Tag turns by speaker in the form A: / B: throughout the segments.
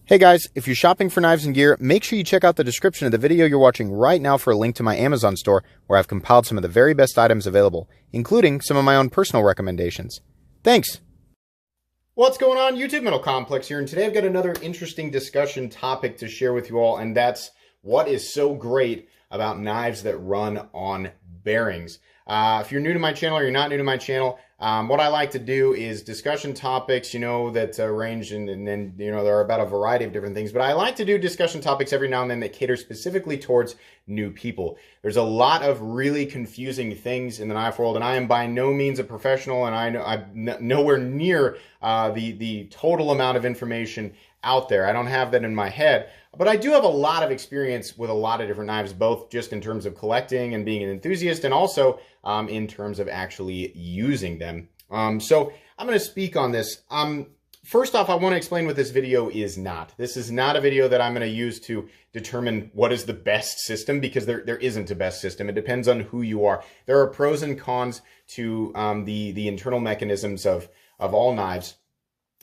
A: Hey guys, if you're shopping for knives and gear, make sure you check out the description of the video you're watching right now for a link to my Amazon store where I've compiled some of the very best items available, including some of my own personal recommendations. Thanks! What's going on, YouTube? Metal Complex here, and today I've got another interesting discussion topic to share with you all, and that's what is so great about knives that run on bearings. If you're new to my channel or you're not new to my channel, what I like to do is discussion topics, that range and then, there are about a variety of different things. But I like to do discussion topics every now and then that cater specifically towards new people. There's a lot of really confusing things in the knife world, and I am by no means a professional, and I'm nowhere near the total amount of information out there. I don't have that in my head. But I do have a lot of experience with a lot of different knives, both just in terms of collecting and being an enthusiast, and also in terms of actually using them. So I'm going to speak on this. First off, I want to explain what this video is not. This is not a video that I'm going to use to determine what is the best system, because there isn't a best system. It depends on who you are. There are pros and cons to the internal mechanisms of all knives.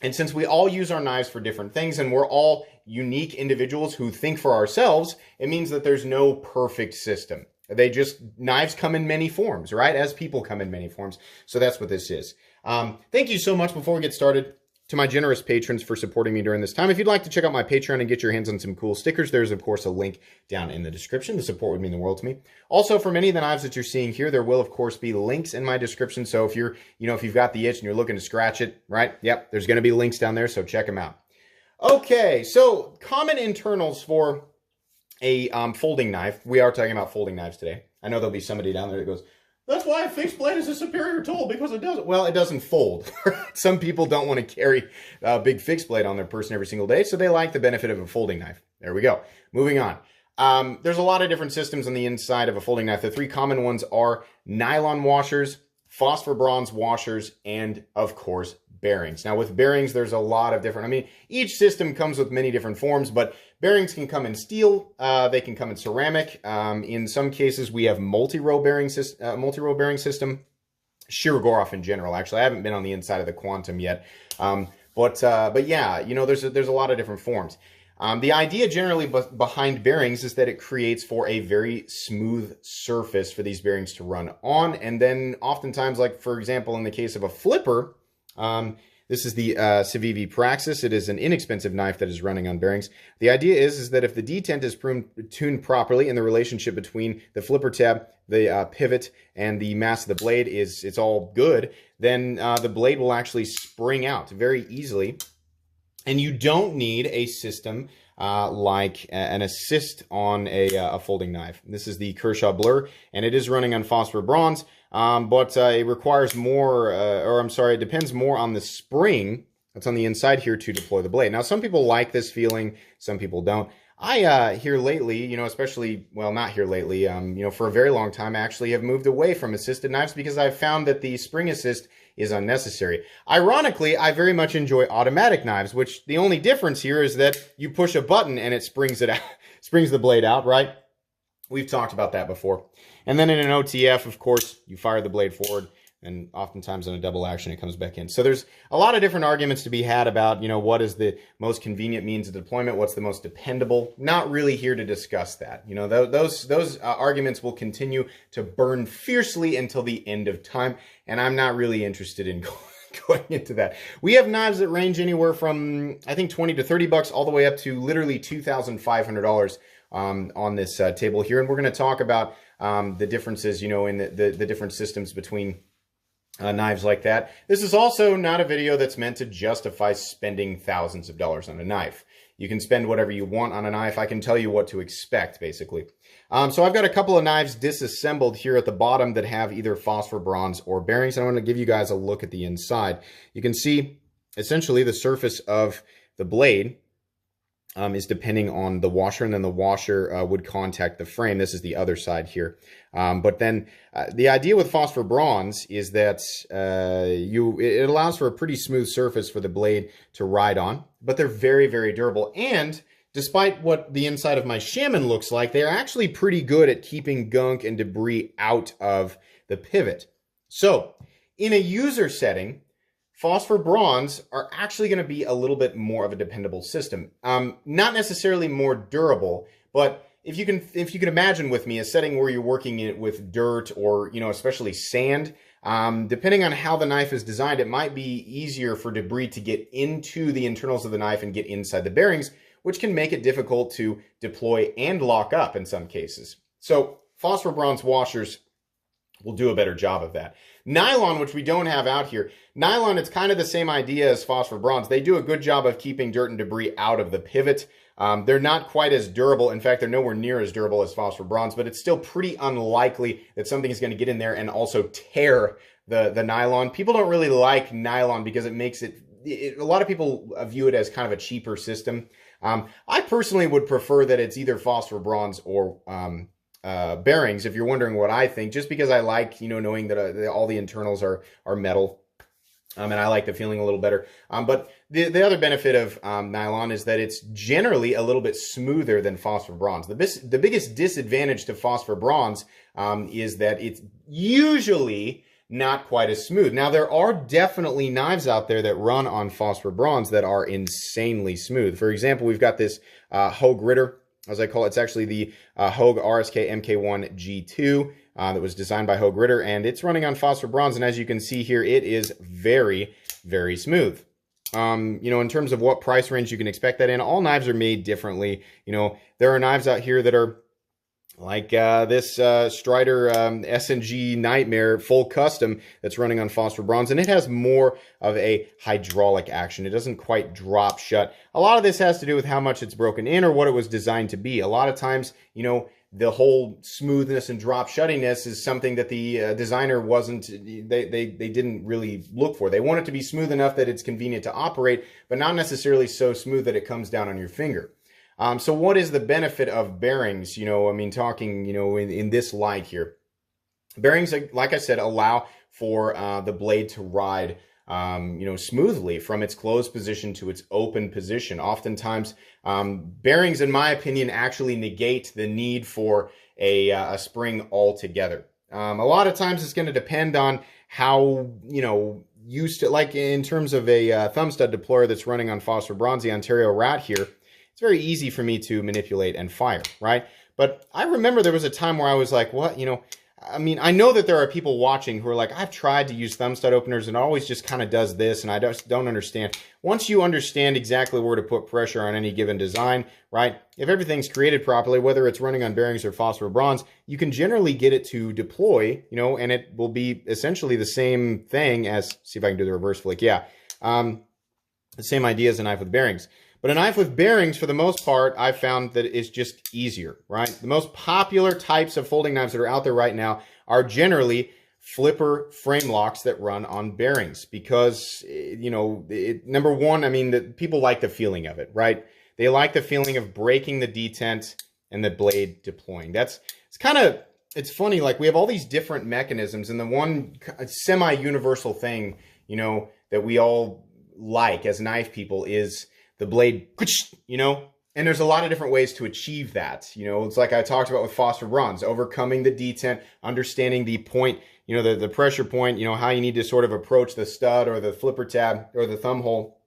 A: And since we all use our knives for different things, and we're all unique individuals who think for ourselves, it means that there's no perfect system. Knives come in many forms, right? As people come in many forms. So that's what this is. Thank you so much, before we get started, to my generous patrons for supporting me during this time. If you'd like to check out my Patreon and get your hands on some cool stickers, there's of course a link down in the description. The support would mean the world to me. Also, for many of the knives that you're seeing here, there will of course be links in my description. So if if you've got the itch and you're looking to scratch it, right? Yep, there's going to be links down there, so check them out. Okay, so common internals for a folding knife. We are talking about folding knives today. I know there'll be somebody down there that goes, "That's why a fixed blade is a superior tool, because it doesn't." Well, it doesn't fold. Some people don't want to carry a big fixed blade on their person every single day, so they like the benefit of a folding knife. There we go. Moving on. There's a lot of different systems on the inside of a folding knife. The three common ones are nylon washers, phosphor bronze washers, and of course bearings. Now with bearings, there's a lot of different, each system comes with many different forms, but bearings can come in steel, they can come in ceramic. In some cases, we have multi-row bearing system. Shirogorov in general, actually. I haven't been on the inside of the Quantum yet. But yeah, there's a lot of different forms. The idea generally behind bearings is that it creates for a very smooth surface for these bearings to run on. And then oftentimes, like for example, in the case of a flipper, this is the Civivi Praxis. It is an inexpensive knife that is running on bearings. The idea is that if the detent is tuned properly and the relationship between the flipper tab, the pivot, and the mass of the blade it's all good, then the blade will actually spring out very easily. And you don't need a system like an assist on a folding knife. This is the Kershaw Blur, and it is running on phosphor bronze. But it requires more, it depends more on the spring that's on the inside here to deploy the blade. Now, some people like this feeling, some people don't. I, here lately, especially, well, not here lately, for a very long time, I actually have moved away from assisted knives because I've found that the spring assist is unnecessary. Ironically, I very much enjoy automatic knives, which the only difference here is that you push a button and it springs it out, springs the blade out, right? We've talked about that before. And then in an OTF, of course, you fire the blade forward, and oftentimes in a double action, it comes back in. So there's a lot of different arguments to be had about, what is the most convenient means of deployment, what's the most dependable. Not really here to discuss that. Those arguments will continue to burn fiercely until the end of time, and I'm not really interested in going into that. We have knives that range anywhere from, I think, 20 to 30 bucks all the way up to literally $2,500 on this table here. And we're going to talk about the differences, in the different systems between knives like that. This is also not a video that's meant to justify spending thousands of dollars on a knife. You can spend whatever you want on a knife. I can tell you what to expect, basically. So I've got a couple of knives disassembled here at the bottom that have either phosphor bronze or bearings. And I'm going to give you guys a look at the inside. You can see essentially the surface of the blade is depending on the washer, and then the washer would contact the frame. This is the other side here. But then the idea with phosphor bronze is that it allows for a pretty smooth surface for the blade to ride on, but they're very, very durable. And despite what the inside of my Shaman looks like, they're actually pretty good at keeping gunk and debris out of the pivot. So in a user setting, phosphor bronze are actually going to be a little bit more of a dependable system. Not necessarily more durable, but if you can imagine with me a setting where you're working with dirt or, especially sand, depending on how the knife is designed, it might be easier for debris to get into the internals of the knife and get inside the bearings, which can make it difficult to deploy and lock up in some cases. So phosphor bronze washers will do a better job of that. Nylon, which we don't have out here, nylon, it's kind of the same idea as phosphor bronze. They do a good job of keeping dirt and debris out of the pivot. They're not quite as durable. In fact, they're nowhere near as durable as phosphor bronze, but it's still pretty unlikely that something is going to get in there and also tear the nylon. People don't really like nylon because it makes a lot of people view it as kind of a cheaper system. I personally would prefer that it's either phosphor bronze or bearings, if you're wondering what I think, just because I like, knowing that all the internals are metal. And I like the feeling a little better. But the other benefit of nylon is that it's generally a little bit smoother than phosphor bronze. The biggest disadvantage to phosphor bronze is that it's usually not quite as smooth. Now, there are definitely knives out there that run on phosphor bronze that are insanely smooth. For example, we've got this Hogue Ritter, as I call it. It's actually the Hogue RSK MK1 G2 that was designed by Hogue Ritter, and it's running on phosphor bronze. And as you can see here, it is very, very smooth. In terms of what price range you can expect that in, all knives are made differently. There are knives out here that are like this Strider S&G Nightmare full custom that's running on phosphor bronze, and it has more of a hydraulic action. It doesn't quite drop shut. A lot of this has to do with how much it's broken in or what it was designed to be. A lot of times, the whole smoothness and drop shuttiness is something that the designer they didn't really look for. They want it to be smooth enough that it's convenient to operate, but not necessarily so smooth that it comes down on your finger. So what is the benefit of bearings? Talking, in this light here. Bearings, like I said, allow for the blade to ride, smoothly from its closed position to its open position. Oftentimes, bearings, in my opinion, actually negate the need for a spring altogether. A lot of times it's going to depend on how, used to, like in terms of a thumb stud deployer that's running on phosphor bronze, the Ontario Rat here. It's very easy for me to manipulate and fire, right? But I remember there was a time where I was like, what, I know that there are people watching who are like, I've tried to use thumb stud openers and it always just kind of does this, and I just don't understand. Once you understand exactly where to put pressure on any given design, right? If everything's created properly, whether it's running on bearings or phosphor bronze, you can generally get it to deploy, and it will be essentially the same thing as, see if I can do the reverse flick. Yeah. The same idea as a knife with bearings. But a knife with bearings, for the most part, I've found that it's just easier, right? The most popular types of folding knives that are out there right now are generally flipper frame locks that run on bearings because, number one, people like the feeling of it, right? They like the feeling of breaking the detent and the blade deploying. It's funny, like we have all these different mechanisms, and the one semi-universal thing, that we all like as knife people is the blade, and there's a lot of different ways to achieve that. It's like I talked about with phosphor bronze, overcoming the detent, understanding the point, the pressure point, how you need to sort of approach the stud or the flipper tab or the thumb hole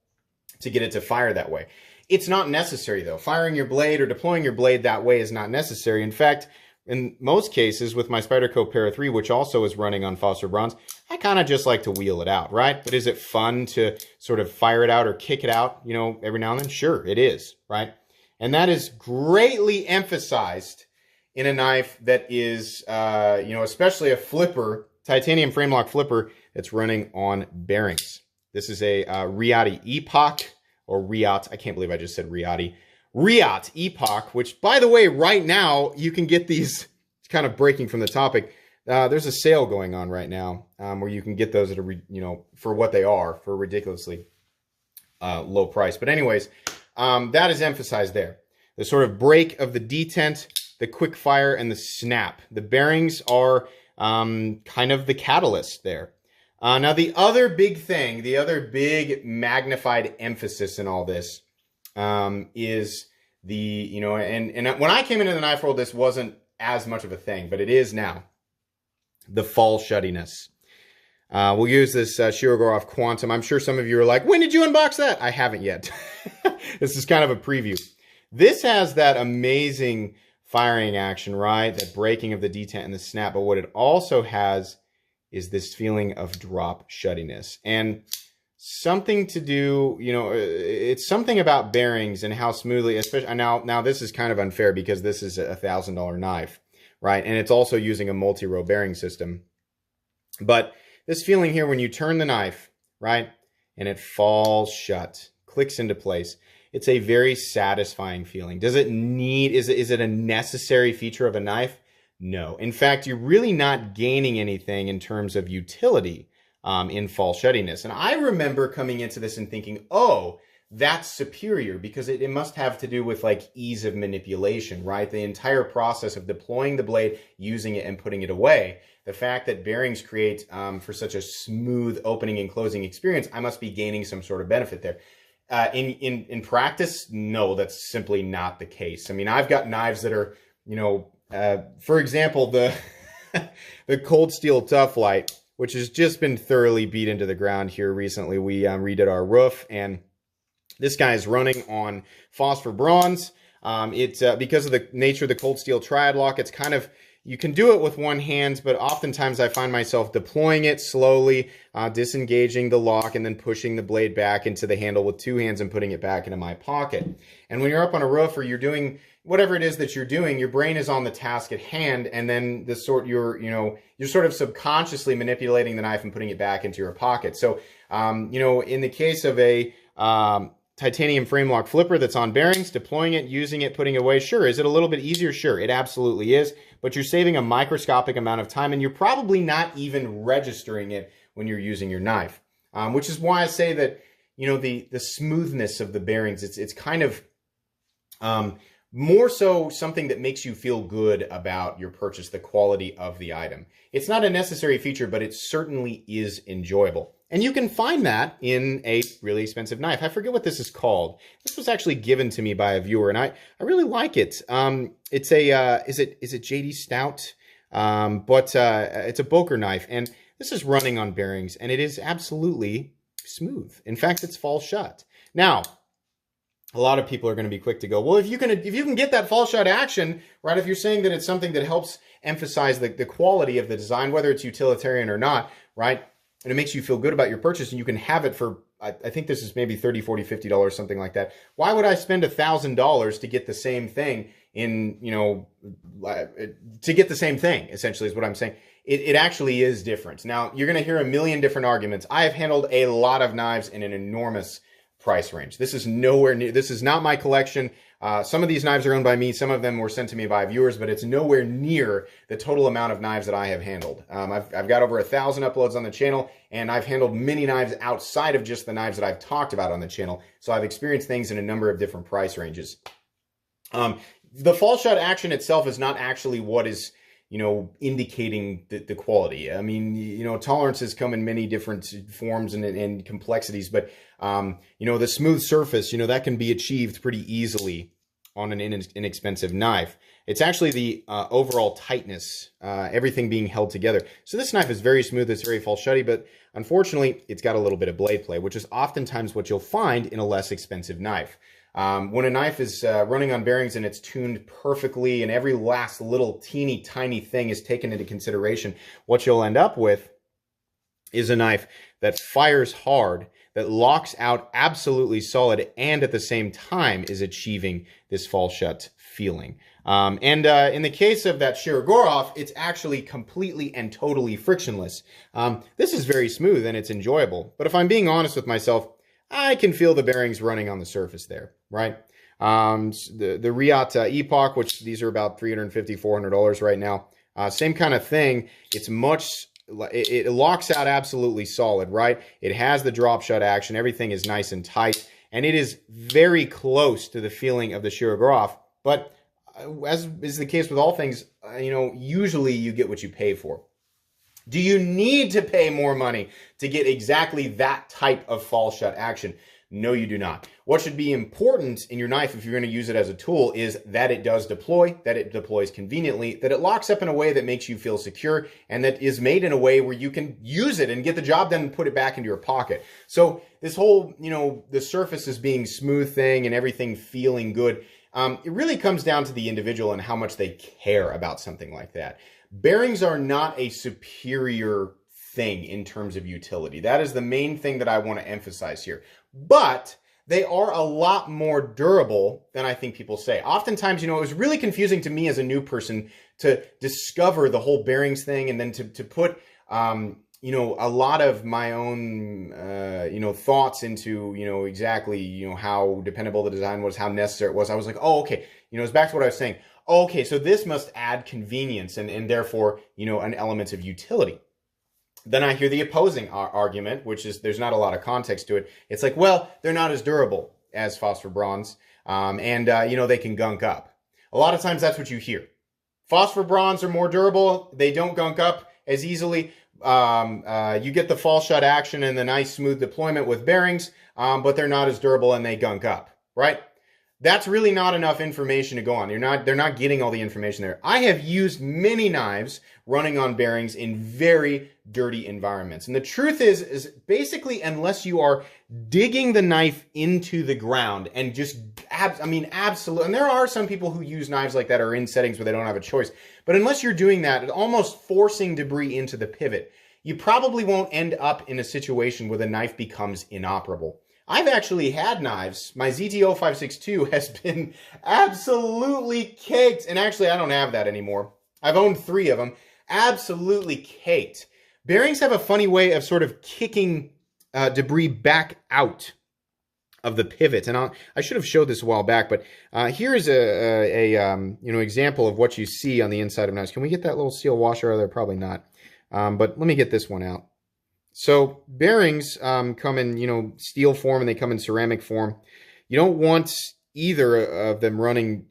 A: to get it to fire that way. It's not necessary though. Firing your blade or deploying your blade that way is not necessary. In fact, in most cases with my Spyderco Para 3, which also is running on phosphor bronze, I kind of just like to wheel it out, right? But is it fun to sort of fire it out or kick it out, every now and then? Sure, it is, right? And that is greatly emphasized in a knife that is, especially a flipper, titanium frame lock flipper that's running on bearings. This is a Riati Epoch, or Riat. I can't believe I just said Riati. Riat Epoch, which, by the way, right now, you can get these, it's kind of breaking from the topic. There's a sale going on right now where you can get those at a, for what they are, for a ridiculously low price. But anyways, that is emphasized there. The sort of break of the detent, the quick fire, and the snap. The bearings are kind of the catalyst there. Now, the other big thing, the other big magnified emphasis in all this is the, and when I came into the knife world, this wasn't as much of a thing, but it is now. The fall shuttiness. We'll use this Shirogorov Quantum. I'm sure some of you are like, when did you unbox that? I haven't yet. This is kind of a preview. This has that amazing firing action, right? That breaking of the detent and the snap. But what it also has is this feeling of drop shuttiness. And something to do, you know, it's something about bearings and how smoothly, especially now this is kind of unfair because this is a $1,000 knife, right? And it's also using a multi-row bearing system. But this feeling here when you turn the knife, right, and it falls shut, clicks into place, it's a very satisfying feeling. Does it need, is it a necessary feature of a knife? No. In fact, you're really not gaining anything in terms of utility in fall shuttiness. And I remember coming into this and thinking, oh, that's superior because it must have to do with like ease of manipulation, right? The entire process of deploying the blade, using it and putting it away. The fact that bearings create for such a smooth opening and closing experience, I must be gaining some sort of benefit there. In practice, no, that's simply not the case. I mean, I've got knives that are, you know, for example, the the Cold Steel Tough Light, which has just been thoroughly beat into the ground here recently. We redid our roof, and this guy is running on phosphor bronze. Because of the nature of the cold steel triad lock, it's kind of, you can do it with one hand, but oftentimes I find myself deploying it slowly, disengaging the lock, and then pushing the blade back into the handle with two hands and putting it back into my pocket. And when you're up on a roof or you're doing whatever it is that you're doing, your brain is on the task at hand, and then you're sort of subconsciously manipulating the knife and putting it back into your pocket. So, in the case of a titanium frame lock flipper that's on bearings, deploying it, using it, putting it away, sure. Is it a little bit easier? Sure, it absolutely is. But you're saving a microscopic amount of time, and you're probably not even registering it when you're using your knife. Which is why I say that, you know, the smoothness of the bearings, it's kind of more so something that makes you feel good about your purchase, the quality of the item. It's not a necessary feature, but it certainly is enjoyable. And you can find that in a really expensive knife. I forget what this is called. This was actually given to me by a viewer, and I really like it. It's a, is it JD Stout? It's a Boker knife, and this is running on bearings, and it is absolutely smooth. In fact, it's fall shut. Now, a lot of people are going to be quick to go, well, if you can get that fall shut action, right, if you're saying that it's something that helps emphasize the quality of the design, whether it's utilitarian or not, right, and it makes you feel good about your purchase, and you can have it for, I think this is maybe $30, $40, $50, something like that. Why would I spend $1,000 to get the same thing to get the same thing, essentially, is what I'm saying. It actually is different. Now, you're going to hear a million different arguments. I have handled a lot of knives in an enormous price range. This is nowhere near, this is not my collection. Some of these knives are owned by me. Some of them were sent to me by viewers, but it's nowhere near the total amount of knives that I have handled. I've got over 1,000 uploads on the channel, and I've handled many knives outside of just the knives that I've talked about on the channel. So I've experienced things in a number of different price ranges. The fall shut action itself is not actually what is, indicating the quality. I mean, tolerances come in many different forms and complexities, but, the smooth surface, that can be achieved pretty easily on an inexpensive knife. It's actually the overall tightness, everything being held together. So this knife is very smooth, it's very fall shutty, but unfortunately, it's got a little bit of blade play, which is oftentimes what you'll find in a less expensive knife. When a knife is running on bearings and it's tuned perfectly and every last little teeny tiny thing is taken into consideration, what you'll end up with is a knife that fires hard, that locks out absolutely solid, and at the same time is achieving this fall shut feeling. In the case of that Shirogorov, it's actually completely and totally frictionless. This is very smooth and it's enjoyable, but if I'm being honest with myself, I can feel the bearings running on the surface there, right? The Riat Epoch, which these are about $350, $400 right now. Same kind of thing. It's it locks out absolutely solid, right? It has the drop shut action. Everything is nice and tight, and it is very close to the feeling of the Shirogorov. But as is the case with all things, usually you get what you pay for. Do you need to pay more money to get exactly that type of fall shut action? No, you do not. What should be important in your knife if you're going to use it as a tool is that it does deploy, that it deploys conveniently, that it locks up in a way that makes you feel secure, and that is made in a way where you can use it and get the job done and put it back into your pocket. So this whole, the surfaces being smooth thing and everything feeling good, it really comes down to the individual and how much they care about something like that. Bearings are not a superior thing in terms of utility. That is the main thing that I want to emphasize here. But they are a lot more durable than I think people say. Oftentimes, it was really confusing to me as a new person to discover the whole bearings thing, and then to put, a lot of my own, thoughts into, exactly, how dependable the design was, how necessary it was. I was like, oh, okay. It's back to what I was saying. Oh, okay, so this must add convenience and therefore, an element of utility. Then I hear the opposing argument, which is there's not a lot of context to it. It's like, well, they're not as durable as phosphor bronze, and they can gunk up. A lot of times that's what you hear. Phosphor bronze are more durable. They don't gunk up as easily. You get the fall shut action and the nice smooth deployment with bearings, but they're not as durable and they gunk up, right? That's really not enough information to go on. They're not getting all the information there. I have used many knives running on bearings in very dirty environments. And the truth is basically, unless you are digging the knife into the ground and just, absolutely, and there are some people who use knives like that or in settings where they don't have a choice. But unless you're doing that, almost forcing debris into the pivot, you probably won't end up in a situation where the knife becomes inoperable. I've actually had knives. My ZTO 562 has been absolutely caked. And actually, I don't have that anymore. I've owned 3 of them. Absolutely caked. Bearings have a funny way of sort of kicking debris back out of the pivot. And I should have showed this a while back, but here is a example of what you see on the inside of knives. Can we get that little steel washer out of there? Probably not. But let me get this one out. So bearings come in, steel form, and they come in ceramic form. You don't want either of them running,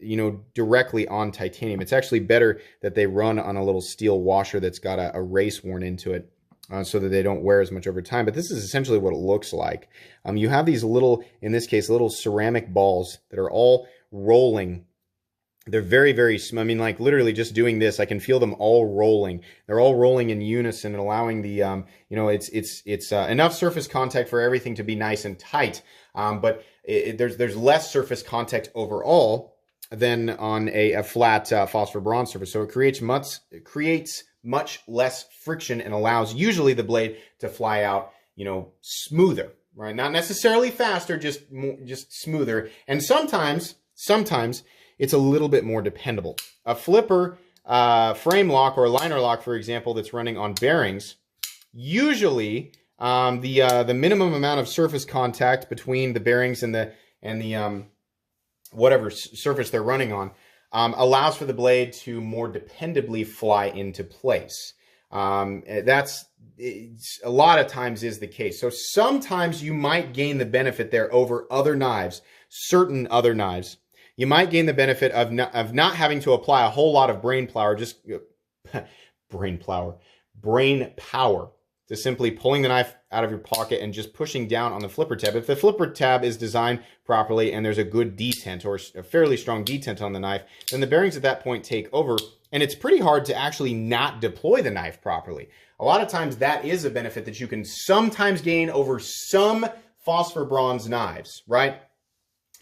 A: directly on titanium. It's actually better that they run on a little steel washer that's got a race worn into it so that they don't wear as much over time. But this is essentially what it looks like. You have these little, in this case, little ceramic balls that are all rolling. They're very, very small. Like literally just doing this, I can feel them all rolling. They're all rolling in unison and allowing the, it's enough surface contact for everything to be nice and tight. But there's less surface contact overall than on a flat phosphor bronze surface. So it creates much less friction and allows usually the blade to fly out, smoother, right? Not necessarily faster, just smoother. And sometimes it's a little bit more dependable. A flipper frame lock or a liner lock, for example, that's running on bearings, usually the minimum amount of surface contact between the bearings and the whatever surface they're running on allows for the blade to more dependably fly into place. That's a lot of times is the case. So sometimes you might gain the benefit there over other knives, certain other knives. You might gain the benefit of not having to apply a whole lot of brain power, brain power to simply pulling the knife out of your pocket and just pushing down on the flipper tab. If the flipper tab is designed properly and there's a good detent or a fairly strong detent on the knife, then the bearings at that point take over, and it's pretty hard to actually not deploy the knife properly. A lot of times that is a benefit that you can sometimes gain over some phosphor bronze knives, right?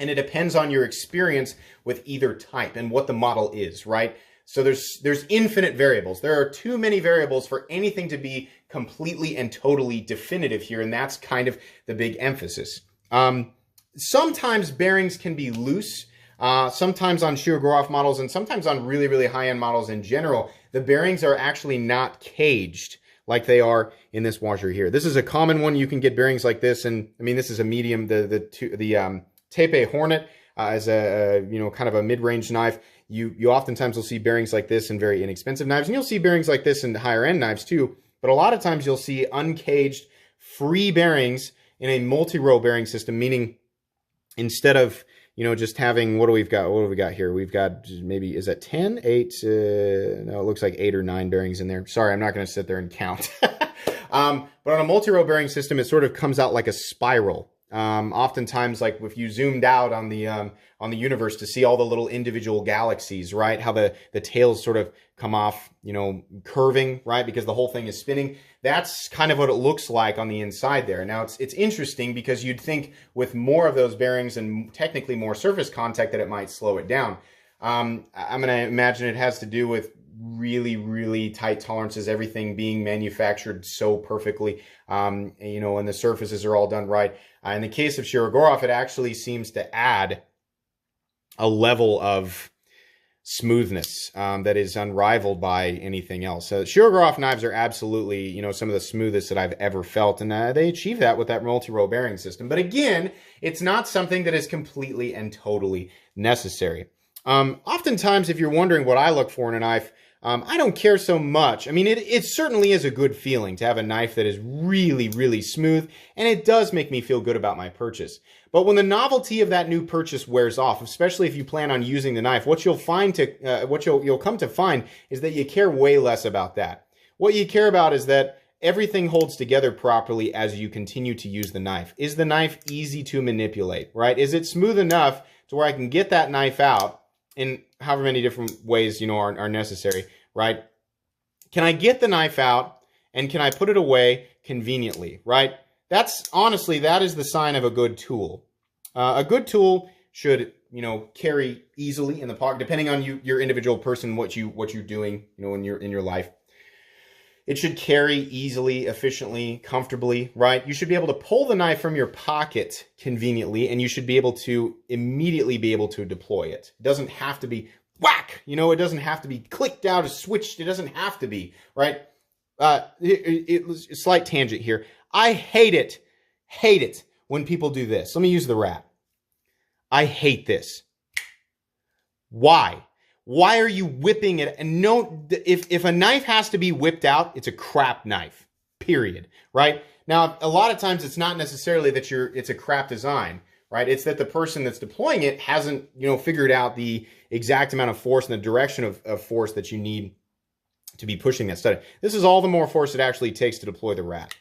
A: And it depends on your experience with either type and what the model is, right? So there's infinite variables. There are too many variables for anything to be completely and totally definitive here, and that's kind of the big emphasis. Sometimes bearings can be loose. Sometimes on Shirogorov models and sometimes on really, really high-end models in general, the bearings are actually not caged like they are in this washer here. This is a common one. You can get bearings like this, and I mean, this is a medium. The Tepe Hornet is a kind of a mid-range knife. You oftentimes will see bearings like this in very inexpensive knives, and you'll see bearings like this in higher-end knives too. But a lot of times you'll see uncaged, free bearings in a multi-row bearing system, meaning instead of just having, what do we got here? We've got maybe, is that 10, 8? No, it looks like 8 or 9 bearings in there. Sorry, I'm not going to sit there and count. But on a multi-row bearing system, it sort of comes out like a spiral. Oftentimes, like if you zoomed out on the universe to see all the little individual galaxies, right? How the tails sort of come off, curving, right? Because the whole thing is spinning. That's kind of what it looks like on the inside there. Now, it's interesting because you'd think with more of those bearings and technically more surface contact that it might slow it down. I'm going to imagine it has to do with really, really tight tolerances, everything being manufactured so perfectly, and the surfaces are all done right. In the case of Shirogorov, it actually seems to add a level of smoothness that is unrivaled by anything else. So Shirogorov knives are absolutely, some of the smoothest that I've ever felt, and they achieve that with that multi-row bearing system. But again, it's not something that is completely and totally necessary. Oftentimes, if you're wondering what I look for in a knife, I don't care so much. I mean, it certainly is a good feeling to have a knife that is really, really smooth, and it does make me feel good about my purchase. But when the novelty of that new purchase wears off, especially if you plan on using the knife, what you'll come to find is that you care way less about that. What you care about is that everything holds together properly as you continue to use the knife. Is the knife easy to manipulate, right? Is it smooth enough to where I can get that knife out in however many different ways, are necessary, right? Can I get the knife out and can I put it away conveniently, right? That is the sign of a good tool. A good tool should, carry easily in the pocket, depending on your individual person, what you're doing, in your life. It should carry easily, efficiently, comfortably, right? You should be able to pull the knife from your pocket conveniently, and you should be able to immediately be able to deploy it. It doesn't have to be whack, it doesn't have to be clicked out or switched. It doesn't have to be, right? Slight tangent here. I hate it when people do this. Let me use the rat. I hate this. Why? Why are you whipping it? And no, if a knife has to be whipped out, it's a crap knife, period, right? Now, a lot of times it's not necessarily that it's a crap design, right? It's that the person that's deploying it hasn't, figured out the exact amount of force and the direction of force that you need to be pushing that stud. This is all the more force it actually takes to deploy the rat.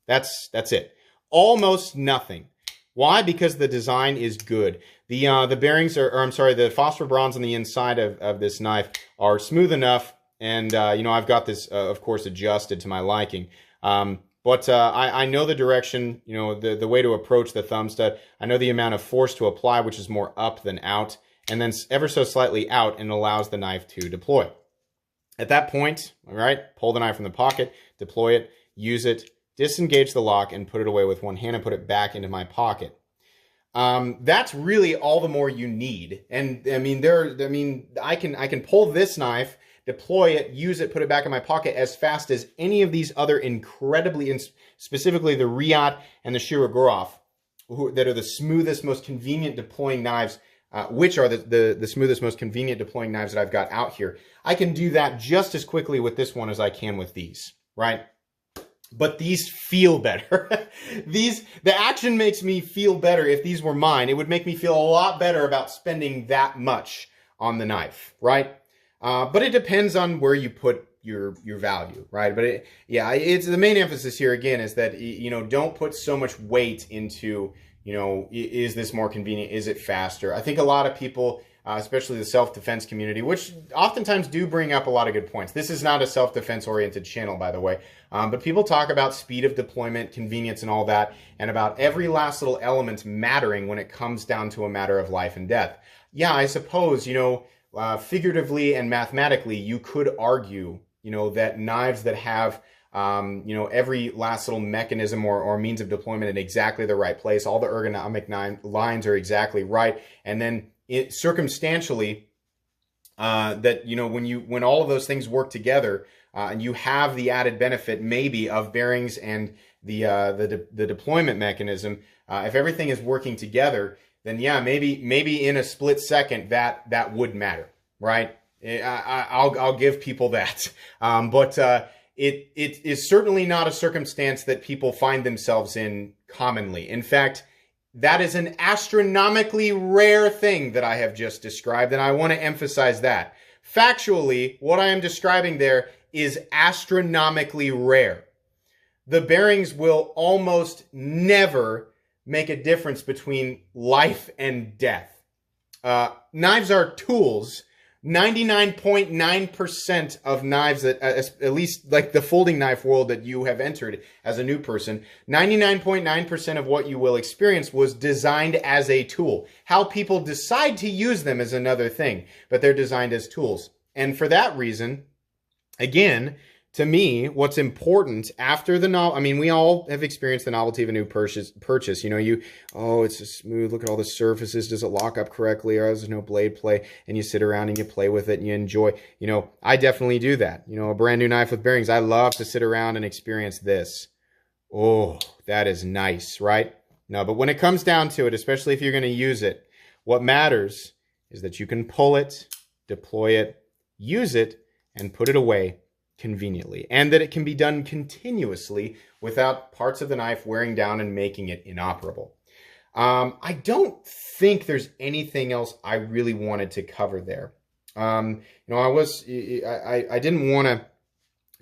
A: That's it. Almost nothing. Why? Because the design is good. The bearings the phosphor bronze on the inside of this knife are smooth enough, and I've got this of course adjusted to my liking. But I know the direction, the way to approach the thumb stud. I know the amount of force to apply, which is more up than out, and then ever so slightly out, and allows the knife to deploy. At that point, all right, pull the knife from the pocket, deploy it, use it, disengage the lock, and put it away with one hand and put it back into my pocket. That's really all the more you need. And I can pull this knife, deploy it, use it, put it back in my pocket as fast as any of these other incredibly, specifically the Riot and the Shirogorov, that are the smoothest, most convenient deploying knives, which are the smoothest, most convenient deploying knives that I've got out here. I can do that just as quickly with this one as I can with these, right? But these feel better. The action makes me feel better. If these were mine, it would make me feel a lot better about spending that much on the knife, right? But it depends on where you put your value, right? But it's the main emphasis here again is that, don't put so much weight into, is this more convenient? Is it faster? I think a lot of people, especially the self-defense community, which oftentimes do bring up a lot of good points. This is not a self-defense oriented channel, by the way, but people talk about speed of deployment, convenience, and all that, and about every last little element mattering when it comes down to a matter of life and death. Yeah, I suppose, figuratively and mathematically, you could argue, that knives that have every last little mechanism or means of deployment in exactly the right place, all the ergonomic lines are exactly right, and then circumstantially, that when all of those things work together, and you have the added benefit maybe of bearings and the deployment mechanism, if everything is working together, then yeah, maybe in a split second that would matter, right? I'll give people that, but it is certainly not a circumstance that people find themselves in commonly. In fact, that is an astronomically rare thing that I have just described, and I want to emphasize that. Factually, what I am describing there is astronomically rare. The bearings will almost never make a difference between life and death. Knives are tools. 99.9% of knives that, at least like the folding knife world that you have entered as a new person, 99.9% of what you will experience was designed as a tool. How people decide to use them is another thing, but they're designed as tools. And for that reason, again, to me, what's important after the novel, I mean, we all have experienced the novelty of a new purchase. You know, oh, it's so smooth. Look at all the surfaces. Does it lock up correctly? Or there's no blade play. And you sit around and you play with it and you enjoy. You know, I definitely do that. You know, a brand new knife with bearings. I love to sit around and experience this. Oh, that is nice, right? No, but when it comes down to it, especially if you're going to use it, what matters is that you can pull it, deploy it, use it, and put it away conveniently, and that it can be done continuously without parts of the knife wearing down and making it inoperable. I don't think there's anything else I really wanted to cover there. You know, I didn't want to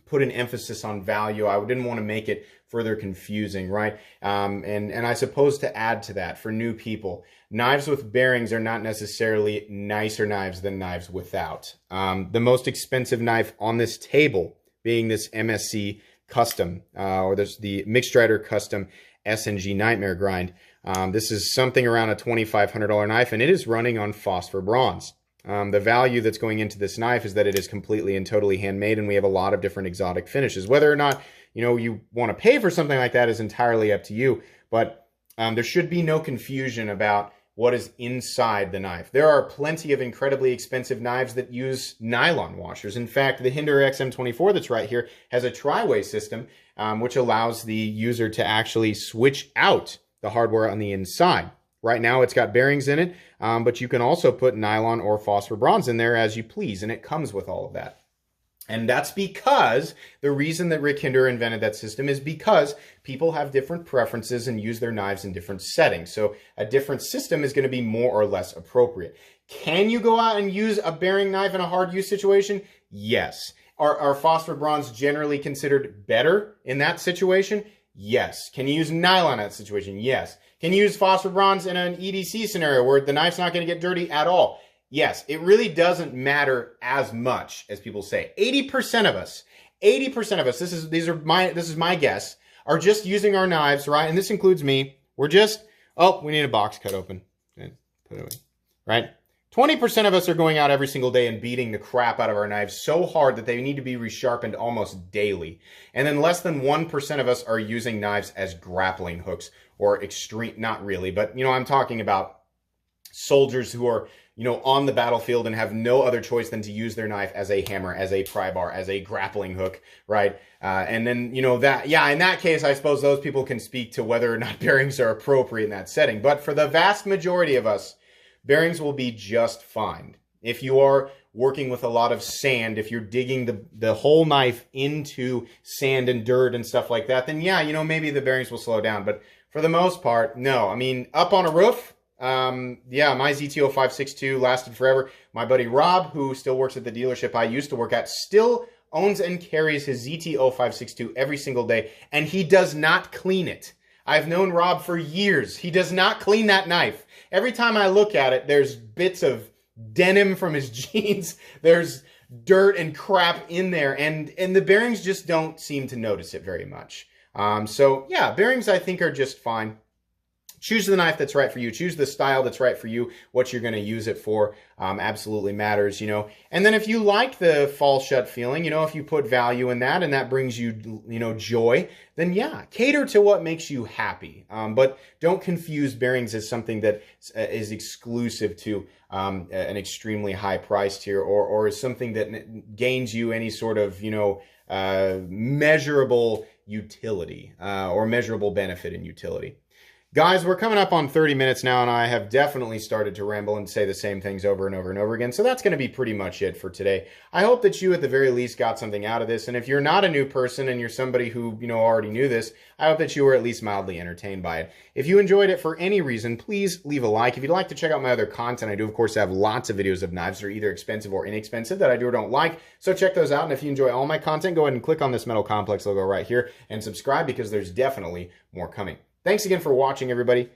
A: put an emphasis on value. I didn't want to make it further confusing, right? And I suppose to add to that, for new people, knives with bearings are not necessarily nicer knives than knives without. The most expensive knife on this table being this MSC Custom, or there's the Mixed Strider Custom S&G Nightmare Grind. This is something around a $2,500 knife, and it is running on phosphor bronze. The value that's going into this knife is that it is completely and totally handmade, and we have a lot of different exotic finishes. Whether or not, you know, you want to pay for something like that is entirely up to you, but there should be no confusion about what is inside the knife. There are plenty of incredibly expensive knives that use nylon washers. In fact, the Hinder XM24 that's right here has a tri-way system, which allows the user to actually switch out the hardware on the inside. Right now it's got bearings in it, but you can also put nylon or phosphor bronze in there as you please, and it comes with all of that. And that's because the reason that Rick Hinder invented that system is because people have different preferences and use their knives in different settings. So a different system is going to be more or less appropriate. Can you go out and use a bearing knife in a hard use situation? Yes. Are phosphor bronze generally considered better in that situation? Yes. Can you use nylon in that situation? Yes. Can you use phosphor bronze in an EDC scenario where the knife's not going to get dirty at all? Yes, it really doesn't matter as much as people say. 80% of us, this is my guess, are just using our knives, right? And this includes me. We're just, oh, we need a box cut open. And put it away, right? 20% of us are going out every single day and beating the crap out of our knives so hard that they need to be resharpened almost daily. And then less than 1% of us are using knives as grappling hooks or extreme, not really, but you know, I'm talking about soldiers who are, you know, on the battlefield and have no other choice than to use their knife as a hammer, as a pry bar, as a grappling hook, right? And then, you know, that, yeah, in that case, I suppose those people can speak to whether or not bearings are appropriate in that setting. But for the vast majority of us, bearings will be just fine. If you are working with a lot of sand, if you're digging the whole knife into sand and dirt and stuff like that, then yeah, you know, maybe the bearings will slow down. But for the most part, no. I mean, up on a roof, yeah, my ZTO 562 lasted forever. My buddy Rob, who still works at the dealership I used to work at, still owns and carries his ZTO 562 every single day, and he does not clean it. I've known Rob for years. He does not clean that knife. Every time I look at it, there's bits of denim from his jeans. There's dirt and crap in there, and the bearings just don't seem to notice it very much. So yeah, bearings I think are just fine. Choose the knife that's right for you. Choose the style that's right for you. What you're going to use it for absolutely matters, you know. And then if you like the fall shut feeling, you know, if you put value in that and that brings you, you know, joy, then yeah, cater to what makes you happy. But don't confuse bearings as something that is exclusive to an extremely high price tier or is something that gains you any sort of, you know, measurable utility or measurable benefit in utility. Guys, we're coming up on 30 minutes now, and I have definitely started to ramble and say the same things over and over and over again, so that's going to be pretty much it for today. I hope that you, at the very least, got something out of this, and if you're not a new person and you're somebody who, you know, already knew this, I hope that you were at least mildly entertained by it. If you enjoyed it for any reason, please leave a like. If you'd like to check out my other content, I do, of course, have lots of videos of knives that are either expensive or inexpensive that I do or don't like, so check those out, and if you enjoy all my content, go ahead and click on this metal complex logo right here and subscribe because there's definitely more coming. Thanks again for watching, everybody.